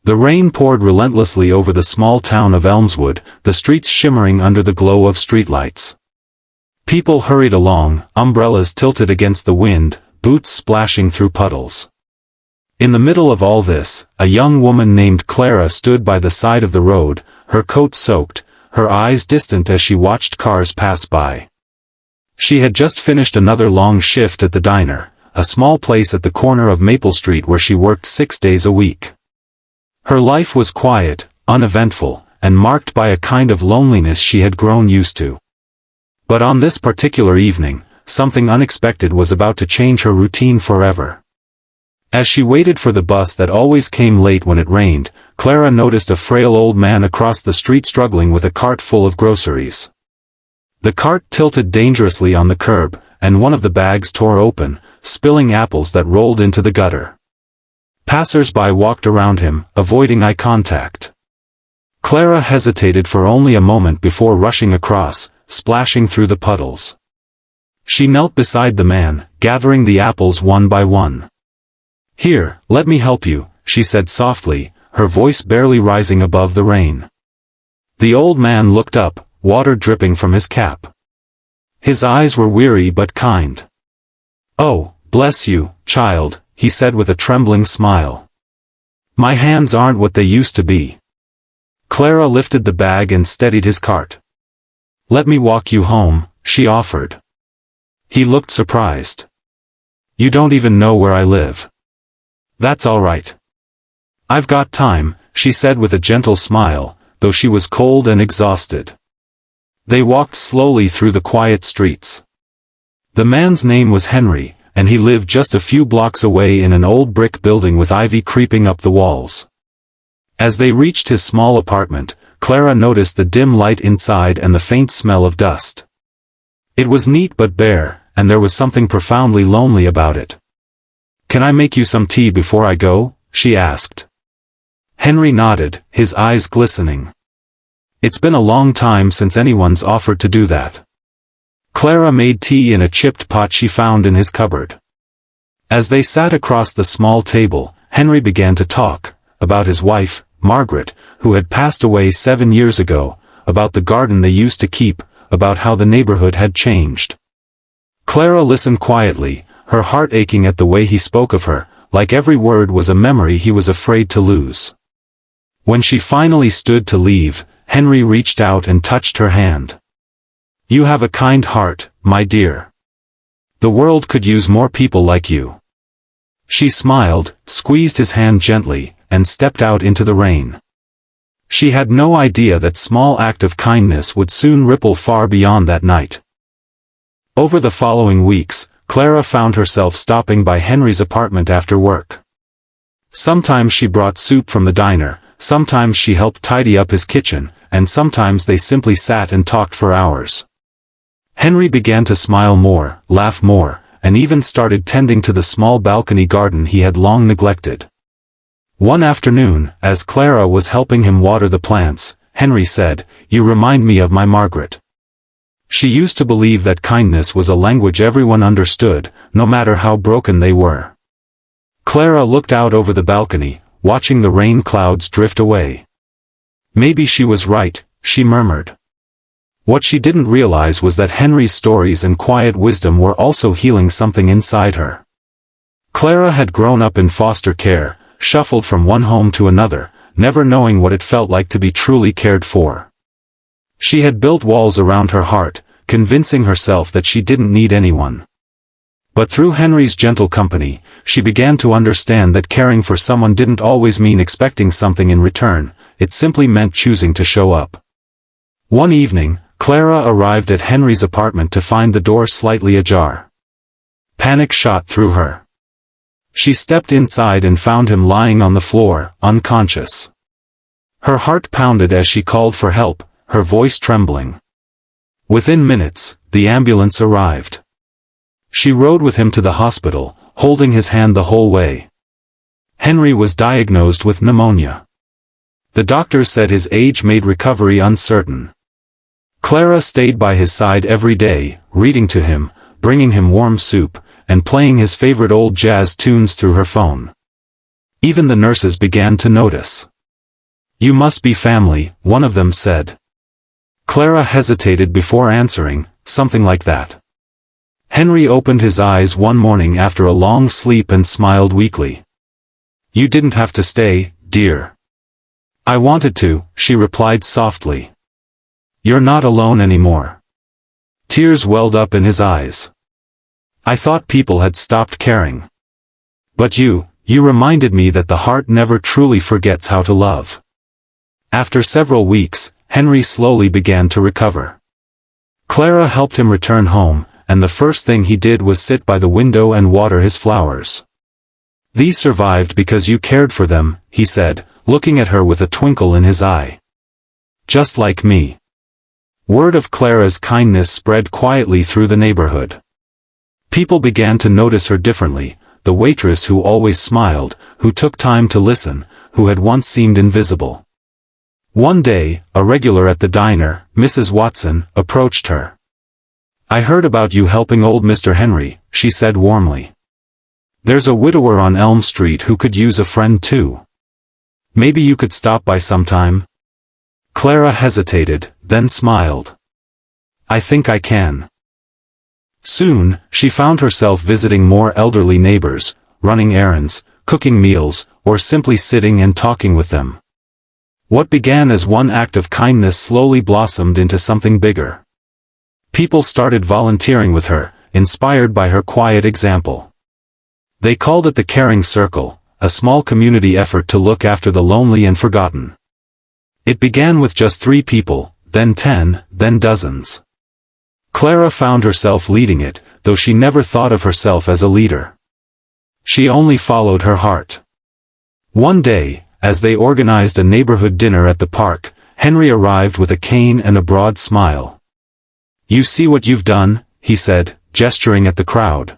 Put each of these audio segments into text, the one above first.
The rain poured relentlessly over the small town of Elmswood, the streets shimmering under the glow of streetlights. People hurried along, umbrellas tilted against the wind, boots splashing through puddles. In the middle of all this, a young woman named Clara stood by the side of the road, her coat soaked, her eyes distant as she watched cars pass by. She had just finished another long shift at the diner, a small place at the corner of Maple Street where she worked 6 days a week. Her life was quiet, uneventful, and marked by a kind of loneliness she had grown used to. But on this particular evening, something unexpected was about to change her routine forever. As she waited for the bus that always came late when it rained, Clara noticed a frail old man across the street struggling with a cart full of groceries. The cart tilted dangerously on the curb, and one of the bags tore open, spilling apples that rolled into the gutter. Passers-by walked around him, avoiding eye contact. Clara hesitated for only a moment before rushing across, splashing through the puddles. She knelt beside the man, gathering the apples one by one. "Here, let me help you," she said softly, her voice barely rising above the rain. The old man looked up, water dripping from his cap. His eyes were weary but kind. "Oh, bless you, child," he said with a trembling smile. "My hands aren't what they used to be." Clara lifted the bag and steadied his cart. "Let me walk you home," she offered. He looked surprised. "You don't even know where I live." "That's all right. I've got time," she said with a gentle smile, though she was cold and exhausted. They walked slowly through the quiet streets. The man's name was Henry, and he lived just a few blocks away in an old brick building with ivy creeping up the walls. As they reached his small apartment, Clara noticed the dim light inside and the faint smell of dust. It was neat but bare, and there was something profoundly lonely about it. "Can I make you some tea before I go?" she asked. Henry nodded, his eyes glistening. "It's been a long time since anyone's offered to do that." Clara made tea in a chipped pot she found in his cupboard. As they sat across the small table, Henry began to talk, about his wife, Margaret, who had passed away 7 years ago, about the garden they used to keep, about how the neighborhood had changed. Clara listened quietly, her heart aching at the way he spoke of her, like every word was a memory he was afraid to lose. When she finally stood to leave, Henry reached out and touched her hand. "You have a kind heart, my dear. The world could use more people like you." She smiled, squeezed his hand gently, and stepped out into the rain. She had no idea that small act of kindness would soon ripple far beyond that night. Over the following weeks, Clara found herself stopping by Henry's apartment after work. Sometimes she brought soup from the diner, sometimes she helped tidy up his kitchen, and sometimes they simply sat and talked for hours. Henry began to smile more, laugh more, and even started tending to the small balcony garden he had long neglected. One afternoon, as Clara was helping him water the plants, Henry said, "You remind me of my Margaret." She used to believe that kindness was a language everyone understood, no matter how broken they were. Clara looked out over the balcony, watching the rain clouds drift away. Maybe she was right, she murmured. What she didn't realize was that Henry's stories and quiet wisdom were also healing something inside her. Clara had grown up in foster care, shuffled from one home to another, never knowing what it felt like to be truly cared for. She had built walls around her heart, convincing herself that she didn't need anyone. But through Henry's gentle company, she began to understand that caring for someone didn't always mean expecting something in return, it simply meant choosing to show up. One evening, Clara arrived at Henry's apartment to find the door slightly ajar. Panic shot through her. She stepped inside and found him lying on the floor, unconscious. Her heart pounded as she called for help, her voice trembling. Within minutes, the ambulance arrived. She rode with him to the hospital, holding his hand the whole way. Henry was diagnosed with pneumonia. The doctors said his age made recovery uncertain. Clara stayed by his side every day, reading to him, bringing him warm soup, and playing his favorite old jazz tunes through her phone. Even the nurses began to notice. You must be family, one of them said. Clara hesitated before answering, something like that. Henry opened his eyes one morning after a long sleep and smiled weakly. You didn't have to stay, dear. I wanted to, she replied softly. You're not alone anymore. Tears welled up in his eyes. I thought people had stopped caring. But you reminded me that the heart never truly forgets how to love. After several weeks, Henry slowly began to recover. Clara helped him return home, and the first thing he did was sit by the window and water his flowers. These survived because you cared for them, he said, looking at her with a twinkle in his eye. Just like me. Word of Clara's kindness spread quietly through the neighborhood. People began to notice her differently, the waitress who always smiled, who took time to listen, who had once seemed invisible. One day, a regular at the diner, Mrs. Watson, approached her. I heard about you helping old Mr. Henry, she said warmly. There's a widower on Elm Street who could use a friend too. Maybe you could stop by sometime? Clara hesitated, then smiled. I think I can. Soon, she found herself visiting more elderly neighbors, running errands, cooking meals, or simply sitting and talking with them. What began as one act of kindness slowly blossomed into something bigger. People started volunteering with her, inspired by her quiet example. They called it the Caring Circle, a small community effort to look after the lonely and forgotten. It began with just 3 people, then 10, then dozens. Clara found herself leading it, though she never thought of herself as a leader. She only followed her heart. One day, as they organized a neighborhood dinner at the park, Henry arrived with a cane and a broad smile. You see what you've done, he said, gesturing at the crowd.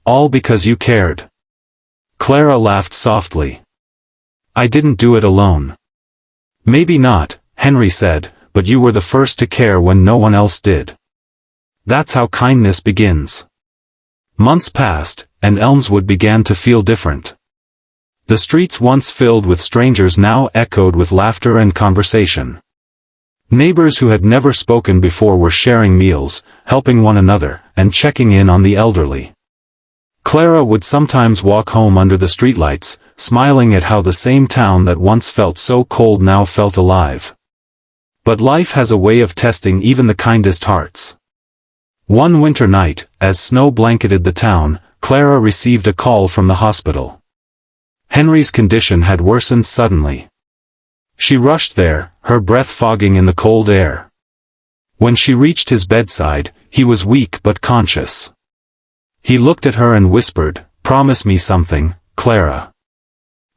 All because you cared. Clara laughed softly. I didn't do it alone. Maybe not, Henry said, but you were the first to care when no one else did. That's how kindness begins. Months passed, and Elmswood began to feel different. The streets once filled with strangers now echoed with laughter and conversation. Neighbors who had never spoken before were sharing meals, helping one another, and checking in on the elderly. Clara would sometimes walk home under the streetlights, smiling at how the same town that once felt so cold now felt alive. But life has a way of testing even the kindest hearts. One winter night, as snow blanketed the town, Clara received a call from the hospital. Henry's condition had worsened suddenly. She rushed there, her breath fogging in the cold air. When she reached his bedside, he was weak but conscious. He looked at her and whispered, "Promise me something, Clara."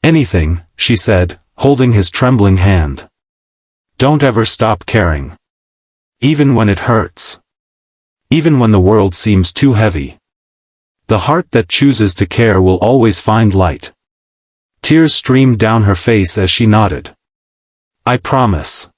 "Anything," she said, holding his trembling hand. "Don't ever stop caring. Even when it hurts. Even when the world seems too heavy. The heart that chooses to care will always find light." Tears streamed down her face as she nodded. "I promise."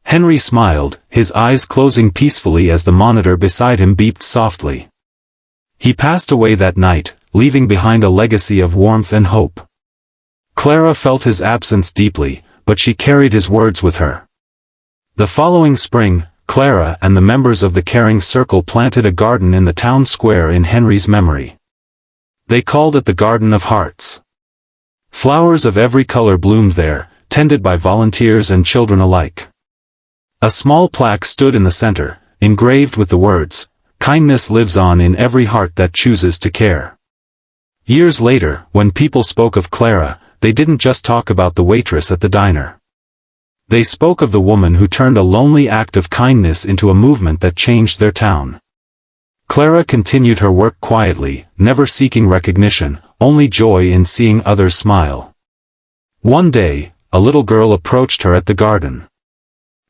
Henry smiled, his eyes closing peacefully as the monitor beside him beeped softly. He passed away that night, leaving behind a legacy of warmth and hope. Clara felt his absence deeply, but she carried his words with her. The following spring, Clara and the members of the Caring Circle planted a garden in the town square in Henry's memory. They called it the Garden of Hearts. Flowers of every color bloomed there, tended by volunteers and children alike. A small plaque stood in the center, engraved with the words, "Kindness lives on in every heart that chooses to care." Years later, when people spoke of Clara, they didn't just talk about the waitress at the diner. They spoke of the woman who turned a lonely act of kindness into a movement that changed their town. Clara continued her work quietly, never seeking recognition, only joy in seeing others smile. One day, a little girl approached her at the garden.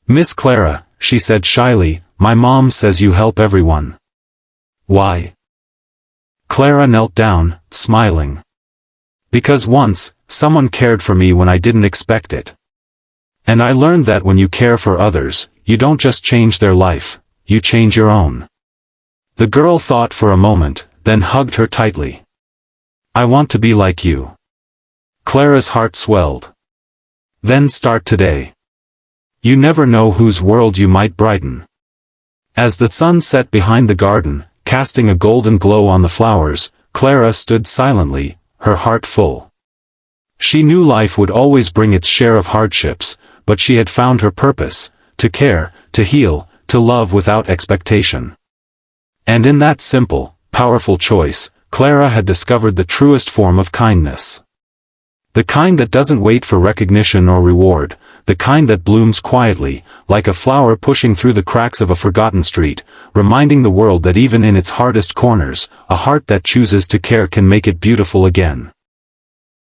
"Miss Clara," she said shyly, "my mom says you help everyone." "Why?" Clara knelt down, smiling. "Because once, someone cared for me when I didn't expect it. And I learned that when you care for others, you don't just change their life, you change your own." The girl thought for a moment, then hugged her tightly. "I want to be like you." Clara's heart swelled. Then start today. You never know whose world you might brighten. As the sun set behind the garden, casting a golden glow on the flowers, Clara stood silently, her heart full. She knew life would always bring its share of hardships, but she had found her purpose, to care, to heal, to love without expectation. And in that simple, powerful choice, Clara had discovered the truest form of kindness. The kind that doesn't wait for recognition or reward, the kind that blooms quietly, like a flower pushing through the cracks of a forgotten street, reminding the world that even in its hardest corners, a heart that chooses to care can make it beautiful again.